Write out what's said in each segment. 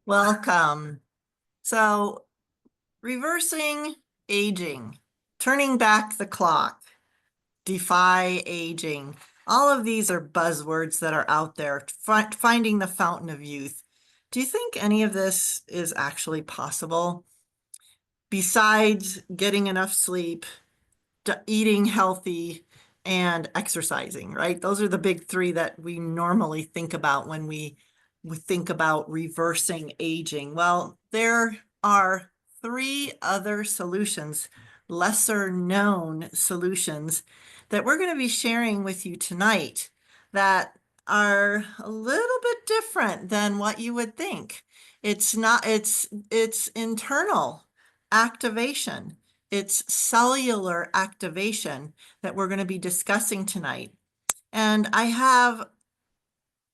Welcome. So, reversing aging, turning back the clock, defy aging. All of these are buzzwords that are out there, finding the fountain of youth. Do you think any of this is actually possible? Besides getting enough sleep, eating healthy, and exercising, right? Those are the big three that we normally think about when we think about reversing aging. Well, there are three other solutions, lesser known solutions that we're going to be sharing with you tonight that are a little bit different than what you would think. It's not, it's internal activation. It's cellular activation that we're going to be discussing tonight. And I have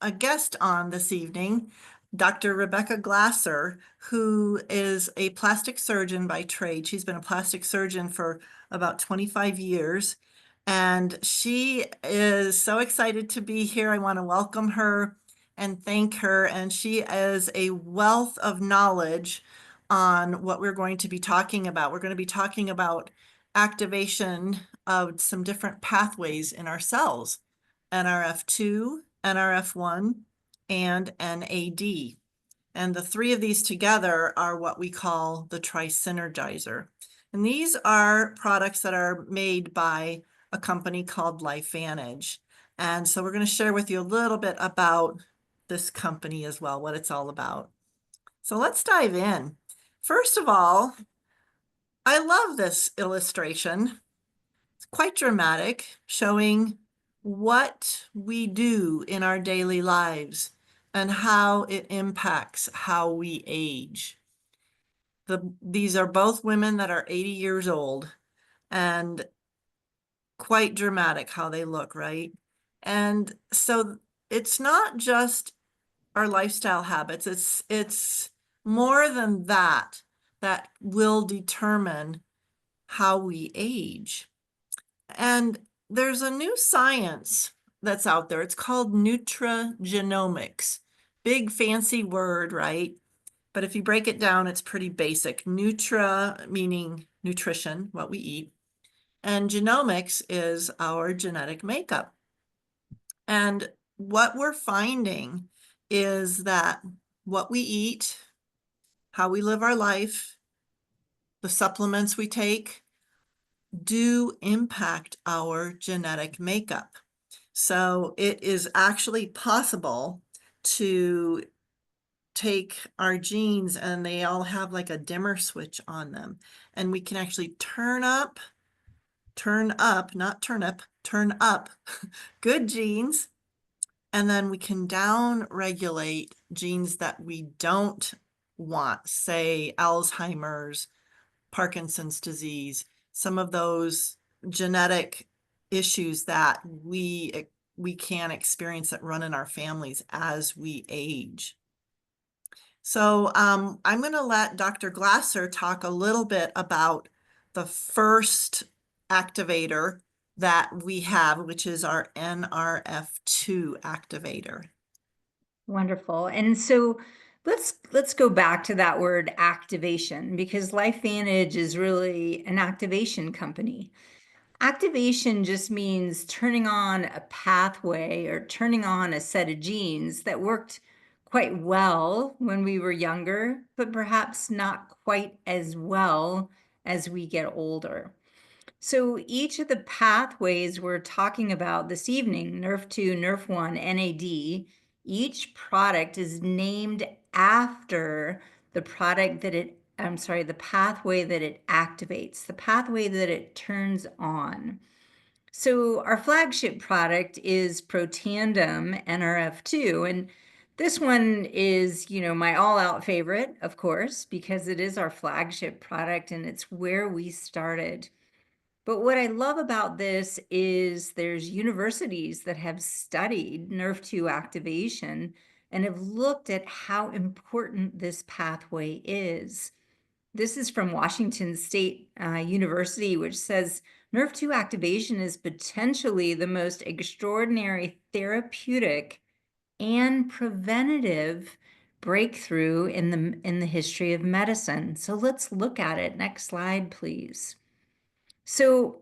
a guest on this evening, Dr. Rebecca Glasser, who is a plastic surgeon by trade. She's been a plastic surgeon for about 25 years. And she is so excited to be here. I want to welcome her and thank her. And she is a wealth of knowledge on what we're going to be talking about. We're going to be talking about activation of some different pathways in our cells, NRF2, NRF1, and NAD. And the three of these together are what we call the Tri-Synergizer. And these are products that are made by a company called LifeVantage. And so we're going to share with you a little bit about this company as well, what it's all about. So let's dive in. First of all, I love this illustration. It's quite dramatic, showing what we do in our daily lives and how it impacts how we age. These are both women that are 80 years old, and quite dramatic how they look, right? And so it's not just our lifestyle habits, it's more than that that will determine how we age. And there's a new science that's out there. It's called nutrigenomics. Big fancy word, right? But if you break it down, it's pretty basic. Nutra meaning nutrition, what we eat, and genomics is our genetic makeup. And what we're finding is that what we eat, how we live our life, the supplements we take do impact our genetic makeup. So it is actually possible to take our genes, and they all have like a dimmer switch on them. And we can actually turn up, not turnip, turn up good genes. And then we can down regulate genes that we don't want, say Alzheimer's, Parkinson's disease, some of those genetic issues that we can experience that run in our families as we age. So I'm going to let Dr. Glasser talk a little bit about the first activator that we have, which is our NRF2 activator. Wonderful. And so let's go back to that word activation, because LifeVantage is really an activation company. Activation just means turning on a pathway or turning on a set of genes that worked quite well when we were younger, but perhaps not quite as well as we get older. So each of the pathways we're talking about this evening, NRF2, NRF1, NAD, each product is named after the product that the pathway that it activates, the pathway that it turns on. So our flagship product is Protandim NRF2, and this one is, my all-out favorite, of course, because it is our flagship product and it's where we started. But what I love about this is there's universities that have studied NRF2 activation and have looked at how important this pathway is. This is from Washington State University, which says NRF2 activation is potentially the most extraordinary therapeutic and preventative breakthrough in the history of medicine. So let's look at it. Next slide, please. So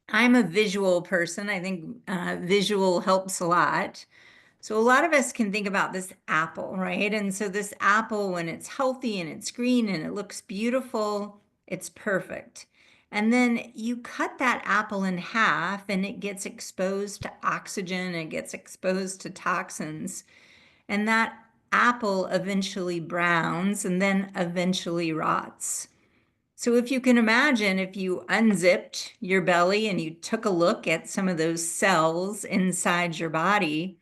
I'm a visual person. I think visual helps a lot. So a lot of us can think about this apple, right? And so this apple, when it's healthy and it's green and it looks beautiful, it's perfect. And then you cut that apple in half and it gets exposed to oxygen, it gets exposed to toxins, and that apple eventually browns and then eventually rots. So if you can imagine, if you unzipped your belly and you took a look at some of those cells inside your body,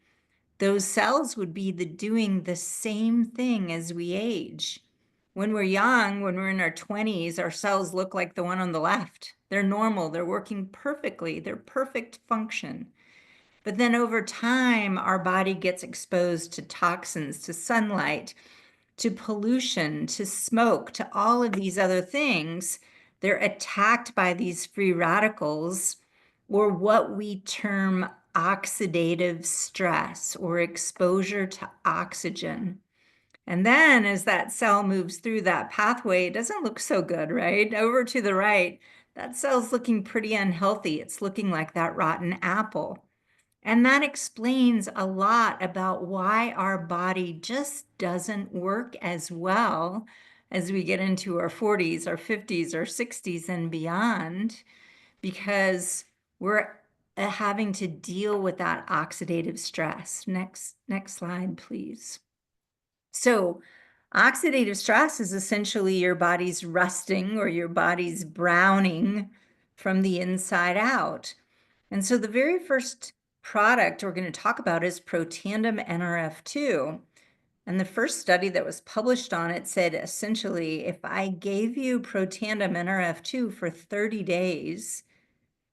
those cells would be doing the same thing as we age. When we're young, when we're in our 20s, our cells look like the one on the left. They're normal, they're working perfectly, they're perfect function. But then over time, our body gets exposed to toxins, to sunlight, to pollution, to smoke, to all of these other things. They're attacked by these free radicals, or what we term oxidative stress or exposure to oxygen. And then as that cell moves through that pathway, it doesn't look so good, right? Over to the right, that cell's looking pretty unhealthy. It's looking like that rotten apple. And that explains a lot about why our body just doesn't work as well as we get into our 40s, our 50s, our 60s, and beyond, because we're having to deal with that oxidative stress. Next slide, please. So, oxidative stress is essentially your body's rusting or your body's browning from the inside out. And so the very first product we're going to talk about is Protandim Nrf2. And the first study that was published on it said essentially, if I gave you Protandim Nrf2 for 30 days,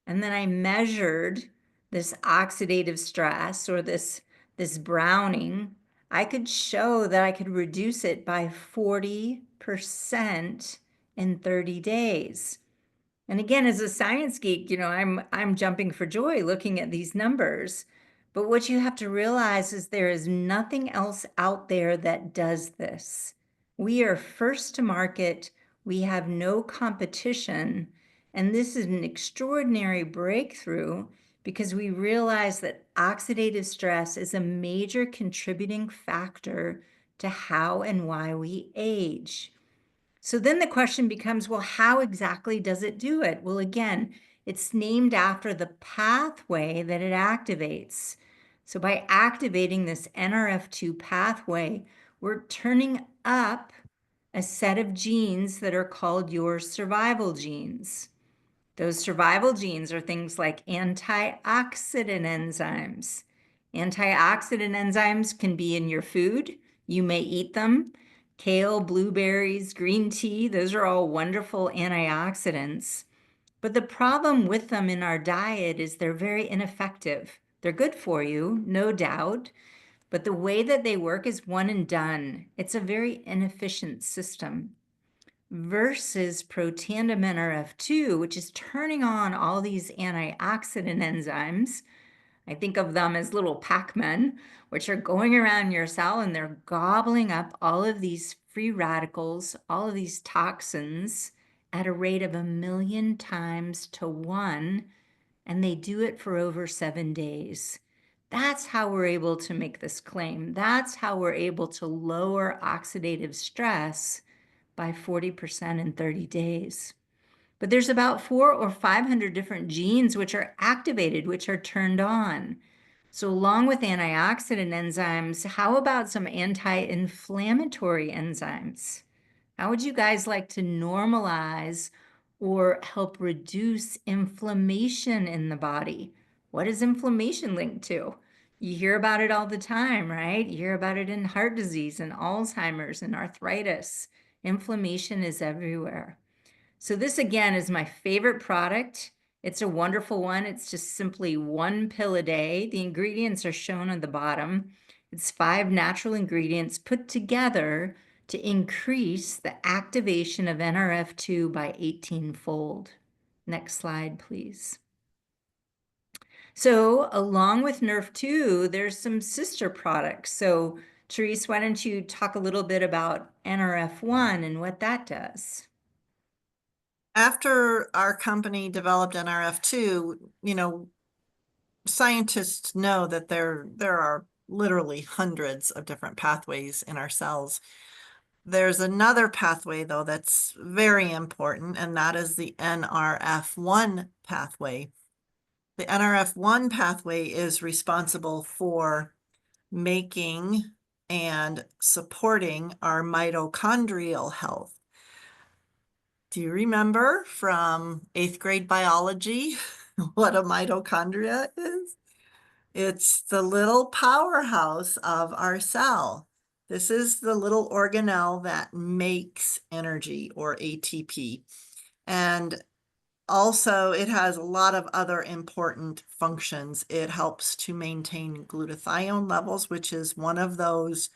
and then I measured this oxidative stress or this browning, I could show that I could reduce it by 40% in 30 days. And again, as a science geek, I'm jumping for joy looking at these numbers. But what you have to realize is there is nothing else out there that does this. We are first to market. We have no competition. And this is an extraordinary breakthrough because we realize that oxidative stress is a major contributing factor to how and why we age. So then the question becomes, well, how exactly does it do it? Well, again, it's named after the pathway that it activates. So by activating this NRF2 pathway, we're turning up a set of genes that are called your survival genes. Those survival genes are things like antioxidant enzymes. Antioxidant enzymes can be in your food. You may eat them. Kale, blueberries, green tea, those are all wonderful antioxidants. But the problem with them in our diet is they're very ineffective. They're good for you, no doubt, but the way that they work is one and done. It's a very inefficient system versus Protandim Nrf2, which is turning on all these antioxidant enzymes. I think of them as little Pac-Men, which are going around your cell and they're gobbling up all of these free radicals, all of these toxins at a rate of 1,000,000 times to 1, and they do it for over 7 days. That's how we're able to make this claim. That's how we're able to lower oxidative stress by 40% in 30 days. But there's about 400 or 500 different genes which are activated, which are turned on. So along with antioxidant enzymes, how about some anti-inflammatory enzymes? How would you guys like to normalize or help reduce inflammation in the body? What is inflammation linked to? You hear about it all the time, right? You hear about it in heart disease and Alzheimer's and arthritis. Inflammation is everywhere. So this again is my favorite product. It's a wonderful one. It's just simply 1 pill a day. The ingredients are shown on the bottom. It's 5 natural ingredients put together to increase the activation of NRF2 by 18-fold. Next slide, please. So along with NRF2, there's some sister products. So Therese, why don't you talk a little bit about NRF1 and what that does? After our company developed NRF2, scientists know that there are literally hundreds of different pathways in our cells. There's another pathway, though, that's very important, and that is the NRF1 pathway. The NRF1 pathway is responsible for making and supporting our mitochondrial health. Do you remember from 8th grade biology what a mitochondria is? It's the little powerhouse of our cell. This is the little organelle that makes energy, or ATP. And also, it has a lot of other important functions. It helps to maintain glutathione levels, which is one of those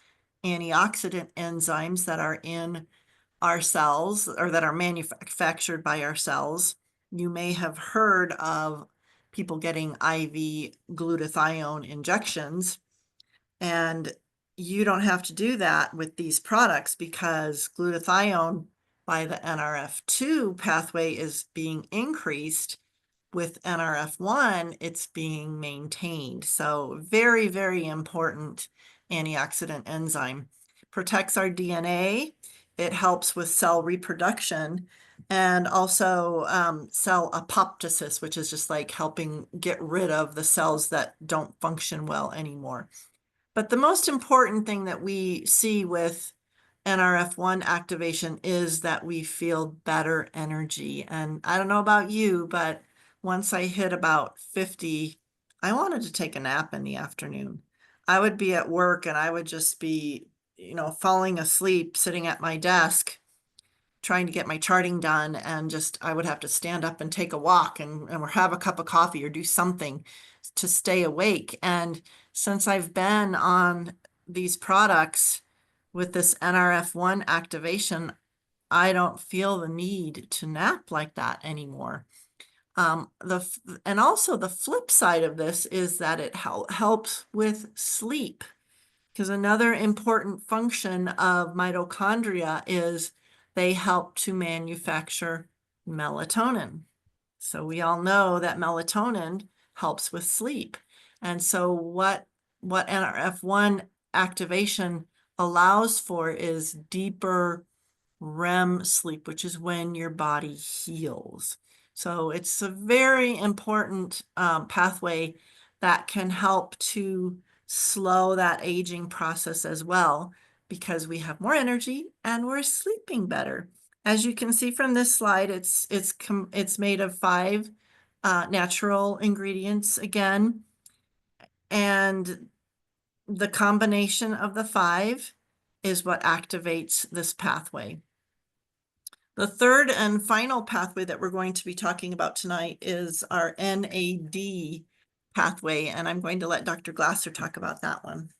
antioxidant enzymes that are in our cells, or that are manufactured by our cells. You may have heard of people getting IV glutathione injections, and you don't have to do that with these products because glutathione by the NRF2 pathway is being increased. With NRF1, it's being maintained. So very, very important antioxidant enzyme. Protects our DNA. It helps with cell reproduction and also cell apoptosis, which is just like helping get rid of the cells that don't function well anymore. But the most important thing that we see with NRF1 activation is that we feel better energy. And I don't know about you, but once I hit about 50, I wanted to take a nap in the afternoon. I would be at work and I would just be, falling asleep, sitting at my desk, trying to get my charting done, and just I would have to stand up and take a walk and or have a cup of coffee or do something to stay awake. And since I've been on these products with this NRF1 activation, I don't feel the need to nap like that anymore. And also the flip side of this is that it helps with sleep, because another important function of mitochondria is they help to manufacture melatonin. So we all know that melatonin helps with sleep. And so what NRF1 activation allows for is deeper REM sleep, which is when your body heals. So it's a very important pathway that can help to slow that aging process as well, because we have more energy and we're sleeping better. As you can see from this slide, it's made of 5 natural ingredients again, and the combination of the 5 is what activates this pathway. The third and final pathway that we're going to be talking about tonight is our NAD pathway, and I'm going to let Dr. Glasser talk about that one.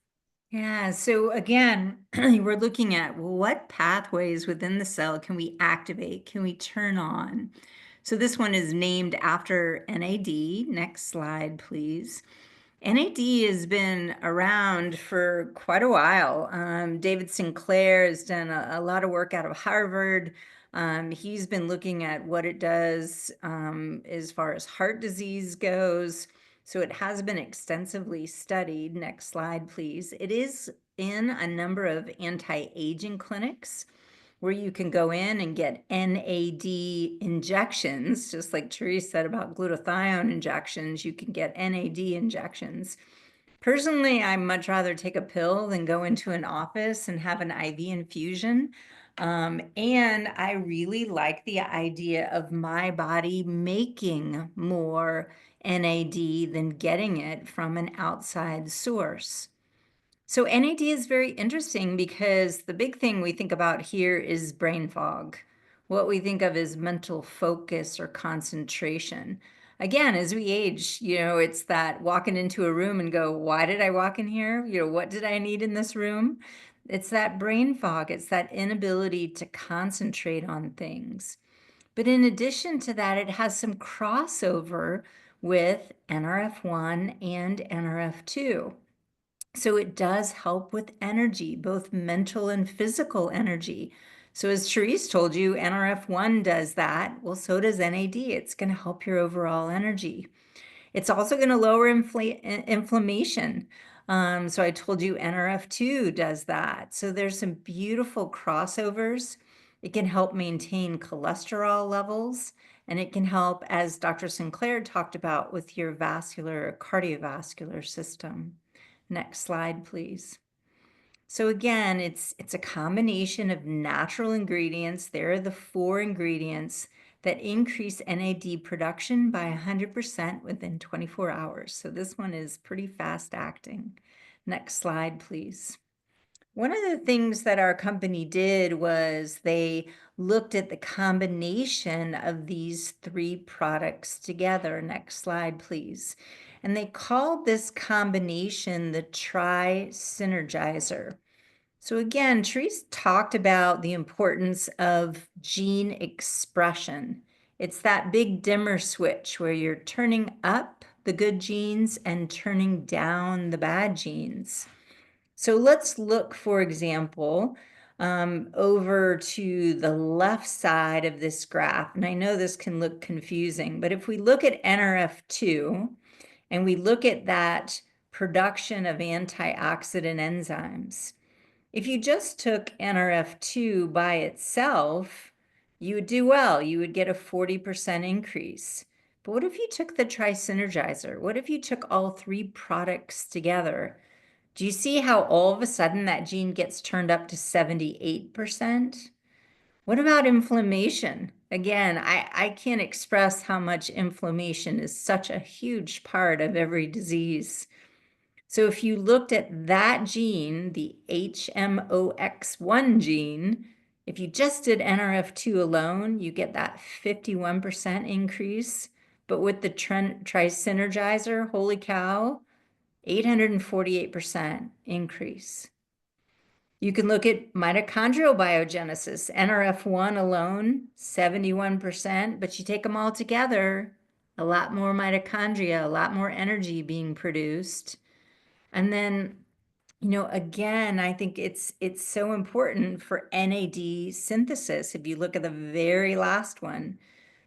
Yeah, so again, we're looking at what pathways within the cell can we activate, can we turn on? So this one is named after NAD. Next slide, please. NAD has been around for quite a while. David Sinclair has done a lot of work out of Harvard. He's been looking at what it does as far as heart disease goes. So it has been extensively studied. Next slide, please. It is in a number of anti-aging clinics where you can go in and get NAD injections, just like Therese said about glutathione injections, you can get NAD injections. Personally, I much rather take a pill than go into an office and have an IV infusion. And I really like the idea of my body making more NAD than getting it from an outside source. So NAD is very interesting because the big thing we think about here is brain fog. What we think of as mental focus or concentration. Again, as we age, it's that walking into a room and go, why did I walk in here? What did I need in this room? It's that brain fog. It's that inability to concentrate on things. But in addition to that, it has some crossover with NRF1 and NRF2. So it does help with energy, both mental and physical energy. So as Therese told you, NRF1 does that. Well, so does NAD. It's going to help your overall energy. It's also going to lower inflammation. So I told you NRF2 does that. So there's some beautiful crossovers. It can help maintain cholesterol levels, and it can help, as Dr. Sinclair talked about, with your vascular, cardiovascular system. Next slide, please. So again, it's a combination of natural ingredients. There are the 4 ingredients that increase NAD production by 100% within 24 hours. So this one is pretty fast acting. Next slide, please. One of the things that our company did was they looked at the combination of these 3 products together. Next slide, please. And they called this combination the Tri-Synergizer. So again, Therese talked about the importance of gene expression. It's that big dimmer switch where you're turning up the good genes and turning down the bad genes. So let's look, for example, over to the left side of this graph. And I know this can look confusing, but if we look at NRF2 and we look at that production of antioxidant enzymes, if you just took NRF2 by itself, you would do well. You would get a 40% increase. But what if you took the Tri-Synergizer? What if you took all 3 products together? Do you see how all of a sudden that gene gets turned up to 78%? What about inflammation? Again, I can't express how much inflammation is such a huge part of every disease. So if you looked at that gene, the HMOX1 gene, if you just did NRF2 alone, you get that 51% increase. But with the Tri-Synergizer, holy cow, 848% increase. You can look at mitochondrial biogenesis, NRF1 alone, 71%, but you take them all together, a lot more mitochondria, a lot more energy being produced. And then, again, I think it's so important for NAD synthesis. If you look at the very last one,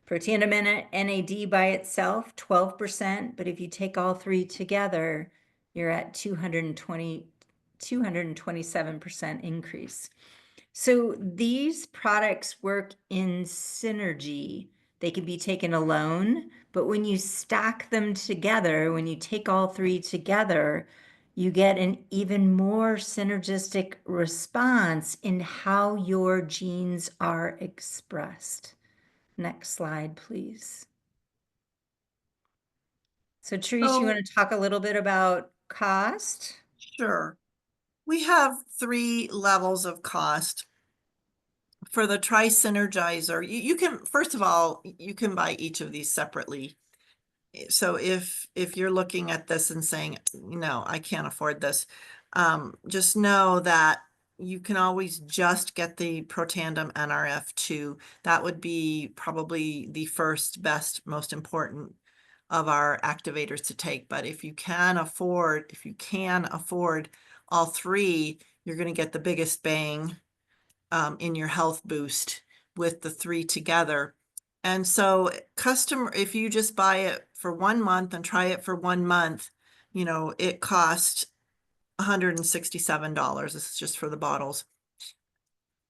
protein NAD by itself, 12%, but if you take all 3 together, you're at 227% increase. So these products work in synergy. They can be taken alone, but when you stack them together, when you take all 3 together, you get an even more synergistic response in how your genes are expressed. Next slide, please. So Therese, you So, want to talk a little bit about cost? sure. We have 3 levels of cost. For the Tri-Synergizer, you can, first of all, you can buy each of these separately. So if you're looking at this and saying, no, I can't afford this, just know that you can always just get the Protandim NRF2. That would be probably the first, best, most important of our activators to take. But if you can afford all 3, you're going to get the biggest bang in your health boost with the 3 together. And so if you just buy it for 1 month and try it for 1 month, it costs $167. This is just for the bottles.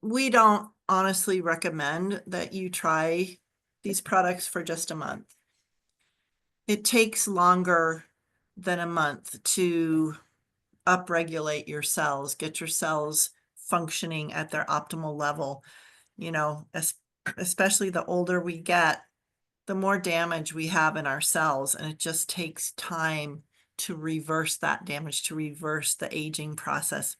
We don't honestly recommend that you try these products for just a month. It takes longer than a month to upregulate your cells, get your cells functioning at their optimal level. Especially the older we get, the more damage we have in our cells, and it just takes time to reverse that damage, to reverse the aging process.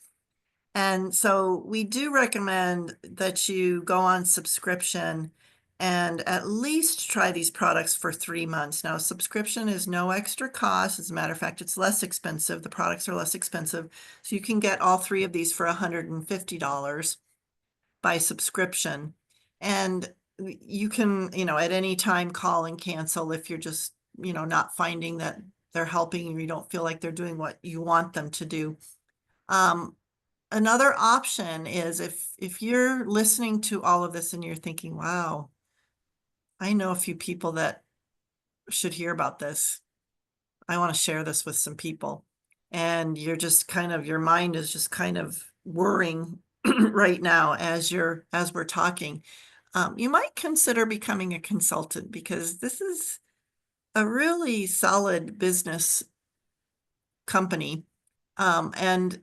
And so we do recommend that you go on subscription and at least try these products for 3 months. Now, subscription is no extra cost. As a matter of fact, it's less expensive. The products are less expensive. So you can get all 3 of these for $150 by subscription. And you can, at any time call and cancel if you're just, not finding that they're helping you. You don't feel like they're doing what you want them to do. Another option is if you're listening to all of this and you're thinking, wow, I know a few people that should hear about this. I want to share this with some people. And you're just kind of, your mind is just kind of whirring right now as we're talking. You might consider becoming a consultant, because this is a really solid business company. And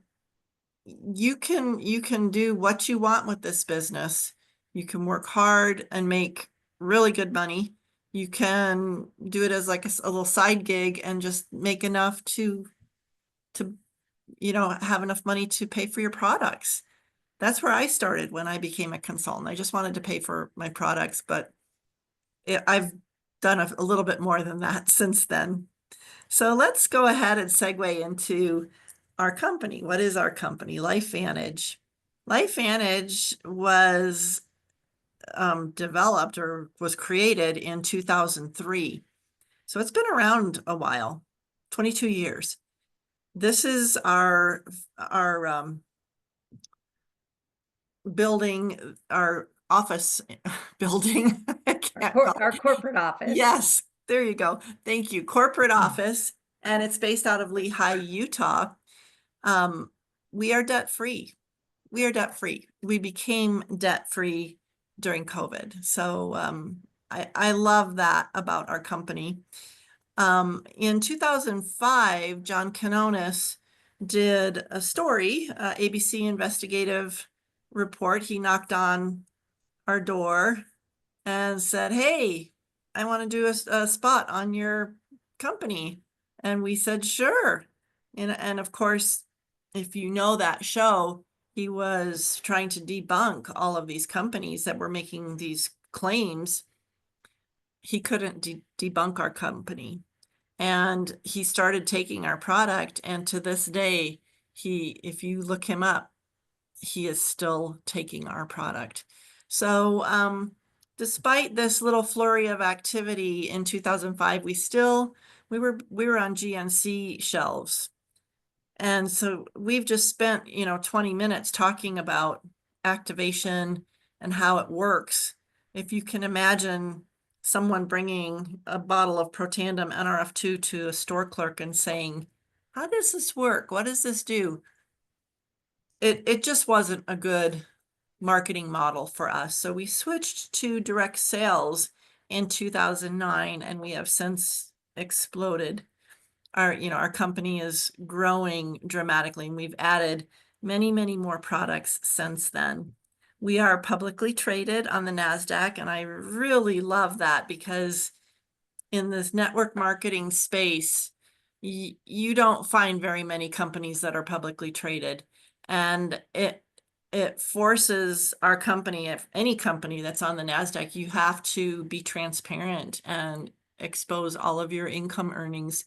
you can do what you want with this business. You can work hard and make really good money. You can do it as like a little side gig and just make enough to have enough money to pay for your products. That's where I started when I became a consultant. I just wanted to pay for my products, but I've done a little bit more than that since then. So let's go ahead and segue into our company. What is our company? LifeVantage. LifeVantage was developed, or was created in 2003. So it's been around a while, 22 years. This is our building, our office building. I can't call Our it. corporate office. Yes, there you go. Thank you. Corporate office, and it's based out of Lehi, Utah. We are debt free. We are debt free. We became debt free during COVID. So I love that about our company. In 2005, John Canonis did a story, ABC investigative report. He knocked on our door and said, hey, I want to do a spot on your company. And we said, sure. And of course, if you know that show, he was trying to debunk all of these companies that were making these claims. He couldn't debunk our company. And he started taking our product. And to this day, if you look him up, he is still taking our product. So despite this little flurry of activity in 2005, we were on GNC shelves. And so we've just spent 20 minutes talking about activation and how it works. If you can imagine someone bringing a bottle of Protandim NRF2 to a store clerk and saying, how does this work? What does this do? It just wasn't a good marketing model for us. So we switched to direct sales in 2009, and we have since exploded. Our company is growing dramatically, and we've added many, many more products since then. We are publicly traded on the NASDAQ, and I really love that, because in this network marketing space, you don't find very many companies that are publicly traded. And it forces our company, if any company that's on the NASDAQ, you have to be transparent and expose all of your income earnings.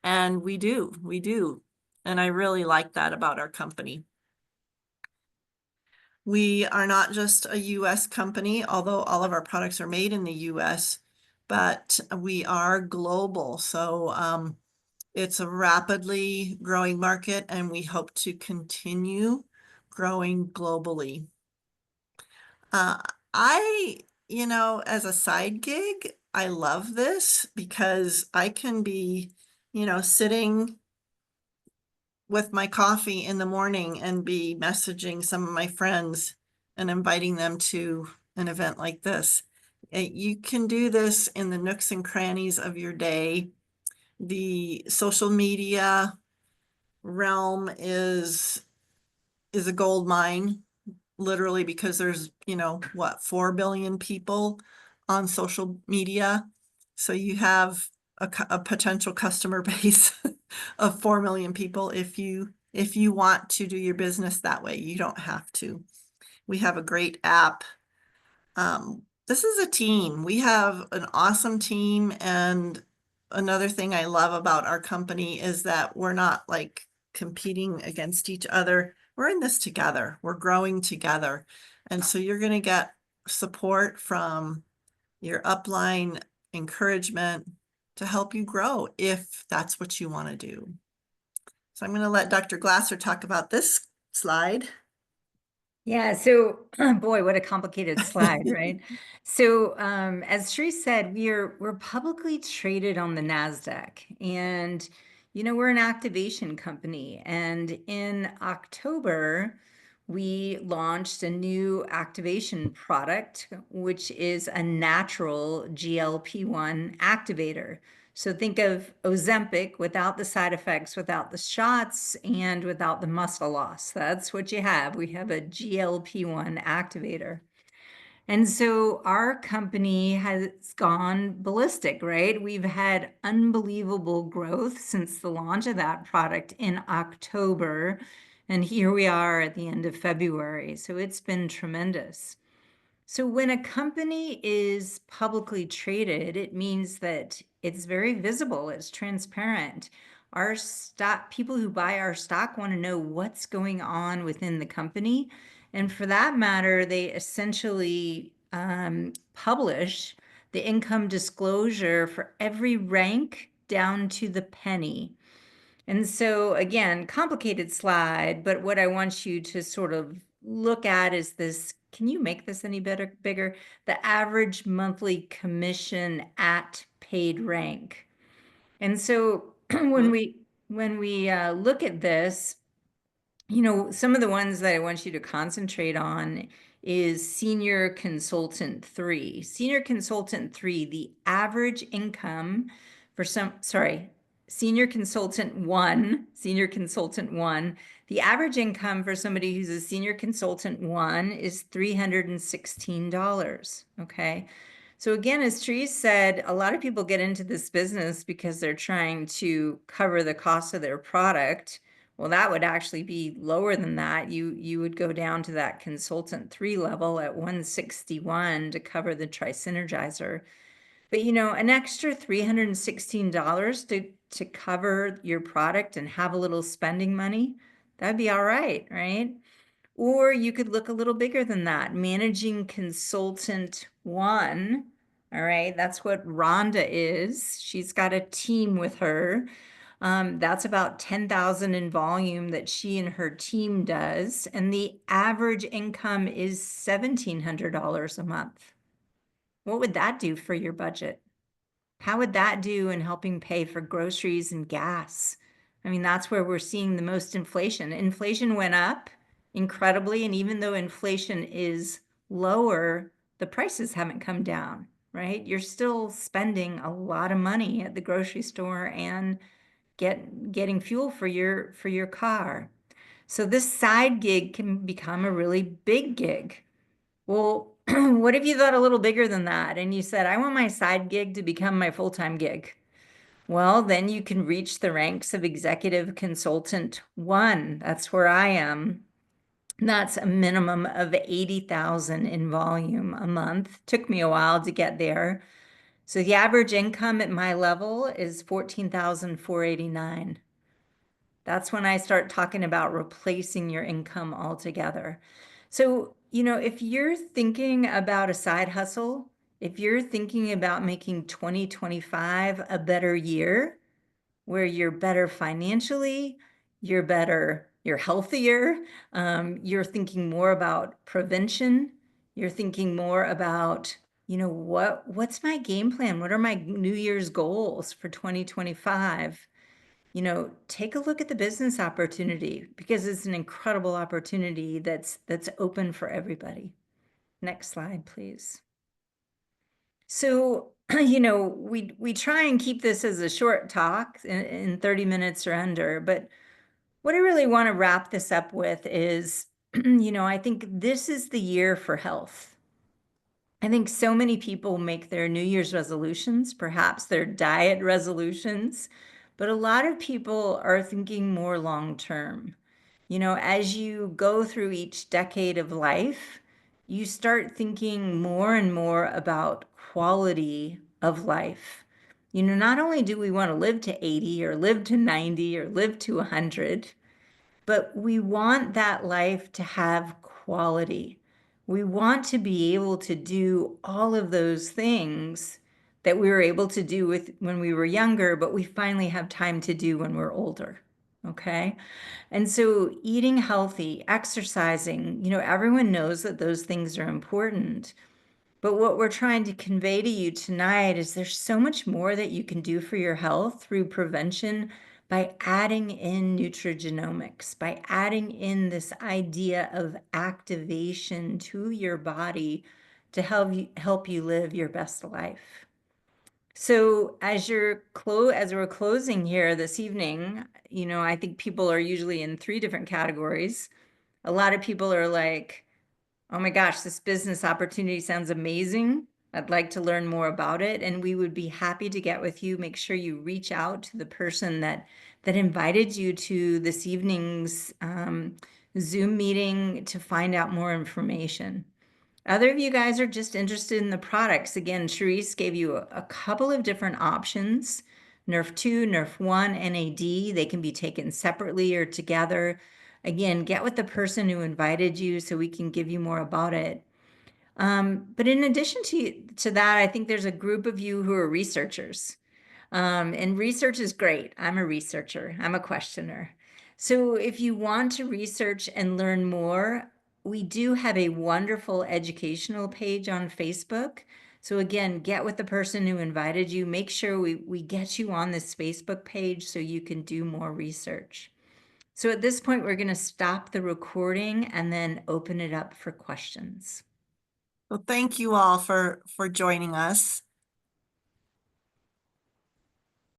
And we do. And I really like that about our company. We are not just a US company, although all of our products are made in the US, but we are global. So it's a rapidly growing market, and we hope to continue growing globally. As a side gig, I love this, because I can be, sitting with my coffee in the morning and be messaging some of my friends and inviting them to an event like this. You can do this in the nooks and crannies of your day. The social media realm is a gold mine, literally, because there's 4 billion people on social media. So you have a potential customer base of 4 million people. If you want to do your business that way, you don't have to. We have a great app. This is a team. We have an awesome team. And another thing I love about our company is that we're not like competing against each other. We're in this together. We're growing together. And so you're going to get support from your upline, encouragement, to help you grow if that's what you want to do. So I'm going to let Dr. Glasser talk about this slide. Yeah, so boy, what a complicated slide, right? So, as Sri said, we're publicly traded on the Nasdaq, and we're an activation company. And in October, we launched a new activation product, which is a natural GLP-1 activator. So think of Ozempic without the side effects, without the shots, and without the muscle loss. That's what you have. We have a GLP-1 activator. And so our company has gone ballistic, right? We've had unbelievable growth since the launch of that product in October. And here we are at the end of February. So it's been tremendous. So when a company is publicly traded, it means that it's very visible, it's transparent. Our stock, people who buy our stock want to know what's going on within the company. And for that matter, they essentially publish the income disclosure for every rank down to the penny. And so again, complicated slide, but what I want you to sort of look at is this, can you make this any bigger? The average monthly commission at paid rank. And so when we look at this, some of the ones that I want you to concentrate on is Senior Consultant 3. Senior Consultant 3, the average income for Senior Consultant 1, Senior Consultant 1, the average income for somebody who's a Senior Consultant 1 is $316, okay? So again, as Therese said, a lot of people get into this business because they're trying to cover the cost of their product. Well, that would actually be lower than that. You would go down to that consultant 3 level at 161 to cover the Tri-Synergizer. But an extra $316 to cover your product and have a little spending money, that'd be all right, right? Or you could look a little bigger than that, managing consultant 1. All right, that's what Rhonda is. She's got a team with her. That's about 10,000 in volume that she and her team does. And the average income is $1,700 a month. What would that do for your budget? How would that do in helping pay for groceries and gas? I mean, that's where we're seeing the most inflation. Inflation went up incredibly, and even though inflation is lower, the prices haven't come down, right? You're still spending a lot of money at the grocery store and getting fuel for your car. So this side gig can become a really big gig. Well, what if you thought a little bigger than that and you said, I want my side gig to become my full-time gig? Well, then you can reach the ranks of executive consultant 1. That's where I am. That's a minimum of 80,000 in volume a month. Took me a while to get there. So the average income at my level is 14,489. That's when I start talking about replacing your income altogether. So, if you're thinking about a side hustle, if you're thinking about making 2025 a better year, where you're better financially, you're healthier, you're thinking more about prevention, you're thinking more about, what's my game plan? What are my New Year's goals for 2025? Take a look at the business opportunity because it's an incredible opportunity that's open for everybody. Next slide, please. So, we try and keep this as a short talk in 30 minutes or under, but what I really want to wrap this up with is, I think this is the year for health. I think so many people make their New Year's resolutions, perhaps their diet resolutions, but a lot of people are thinking more long term. As you go through each decade of life, you start thinking more and more about quality of life. Not only do we want to live to 80 or live to 90 or live to 100, but we want that life to have quality. We want to be able to do all of those things that we were able to do with when we were younger, but we finally have time to do when we're older. Okay. And so eating healthy, exercising, everyone knows that those things are important. But what we're trying to convey to you tonight is there's so much more that you can do for your health through prevention by adding in nutrigenomics, by adding in this idea of activation to your body to help you live your best life. So as we're closing here this evening, I think people are usually in three different categories. A lot of people are like, oh my gosh, this business opportunity sounds amazing. I'd like to learn more about it, and we would be happy to get with you. Make sure you reach out to the person that invited you to this evening's Zoom meeting to find out more information. Other of you guys are just interested in the products. Again, Cherise gave you a couple of different options. Nerf 2, Nerf 1, NAD. They can be taken separately or together. Again, get with the person who invited you so we can give you more about it. But in addition to that, I think there's a group of you who are researchers. And research is great. I'm a researcher, I'm a questioner. So if you want to research and learn more, we do have a wonderful educational page on Facebook. So again, get with the person who invited you. Make sure we get you on this Facebook page so you can do more research. So at this point, we're going to stop the recording and then open it up for questions. Well, thank you all for joining us.